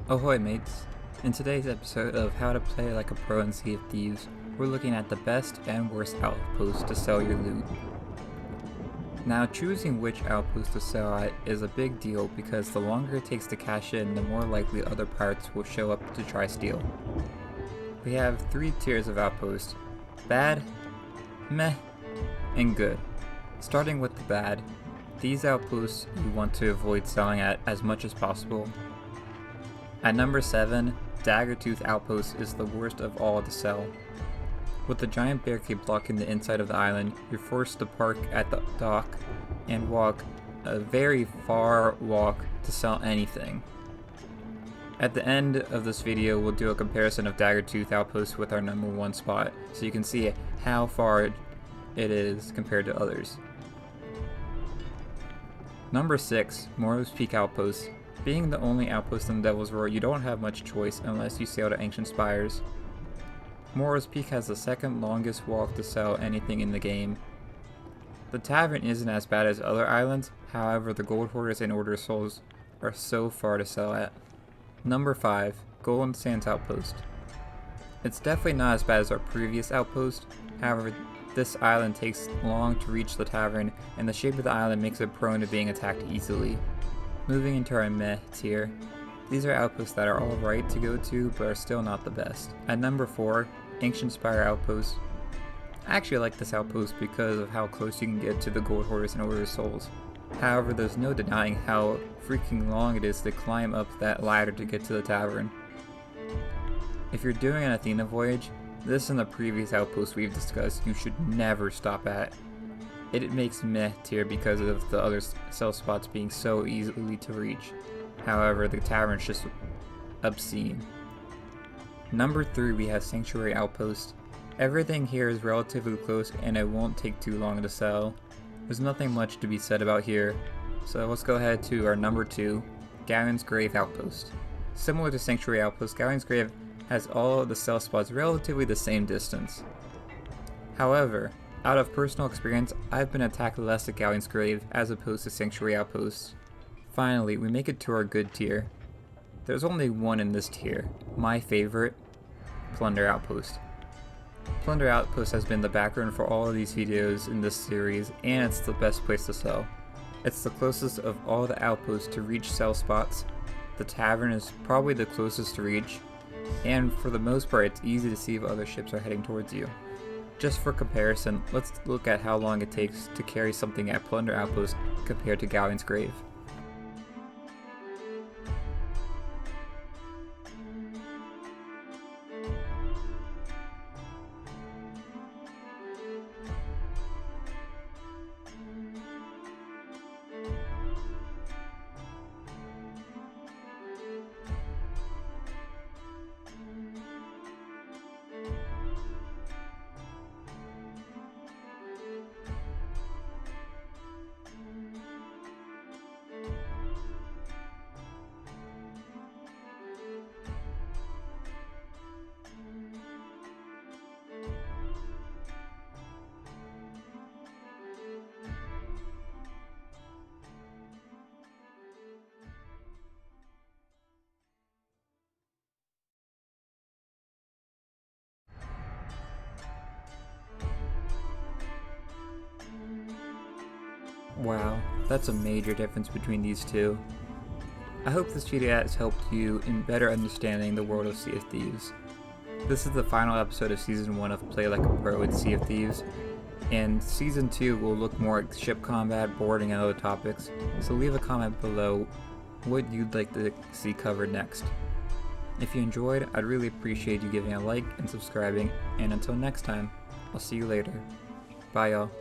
Ahoy mates! In today's episode of How to Play Like a Pro in Sea of Thieves, we're looking at the best and worst outposts to sell your loot. Now choosing which outpost to sell at is a big deal because the longer it takes to cash in, the more likely other pirates will show up to try steal. We have 3 tiers of outposts: bad, meh, and good. Starting with the bad, these outposts you want to avoid selling at as much as possible. At number 7, Dagger Outpost is the worst of all to sell. With the giant barricade blocking the inside of the island, you're forced to park at the dock and walk a very far walk to sell anything. At the end of this video, we'll do a comparison of Dagger Outpost with our number 1 spot, so you can see how far it is compared to others. Number 6, Morrow's Peak Outpost. Being the only outpost in the Devil's Roar, you don't have much choice unless you sail to Ancient Spires. Morrow's Peak has the second longest walk to sell anything in the game. The tavern isn't as bad as other islands, however the gold hoarders and order souls are so far to sell at. Number 5, Golden Sands Outpost. It's definitely not as bad as our previous outpost, however this island takes long to reach the tavern and the shape of the island makes it prone to being attacked easily. Moving into our meh tier, these are outposts that are alright to go to but are still not the best. At number 4, Ancient Spire Outpost. I actually like this outpost because of how close you can get to the gold hoarders and order souls. However, there's no denying how freaking long it is to climb up that ladder to get to the tavern. If you're doing an Athena voyage, this and the previous outpost we've discussed you should never stop at. It makes meh tier because of the other sell spots being so easily to reach. However, the tavern's just obscene. Number 3, we have Sanctuary Outpost. Everything here is relatively close and it won't take too long to sell. There's nothing much to be said about here, so let's go ahead to our number 2, Galleon's Grave Outpost. Similar to Sanctuary Outpost, Galleon's Grave has all of the sell spots relatively the same distance. However, out of personal experience, I've been attacked less at Galleon's Grave as opposed to Sanctuary Outposts. Finally, we make it to our good tier. There's only one in this tier, my favorite, Plunder Outpost. Plunder Outpost has been the background for all of these videos in this series, and it's the best place to sell. It's the closest of all the outposts to reach sell spots. The tavern is probably the closest to reach, and for the most part it's easy to see if other ships are heading towards you. Just for comparison, let's look at how long it takes to carry something at Plunder Outpost compared to Galleon's Grave. Wow, that's a major difference between these two. I hope this video has helped you in better understanding the world of Sea of Thieves. This is the final episode of Season 1 of Play Like a Pro with Sea of Thieves, and Season 2 will look more at ship combat, boarding, and other topics, so leave a comment below what you'd like to see covered next. If you enjoyed, I'd really appreciate you giving a like and subscribing, and until next time, I'll see you later. Bye y'all.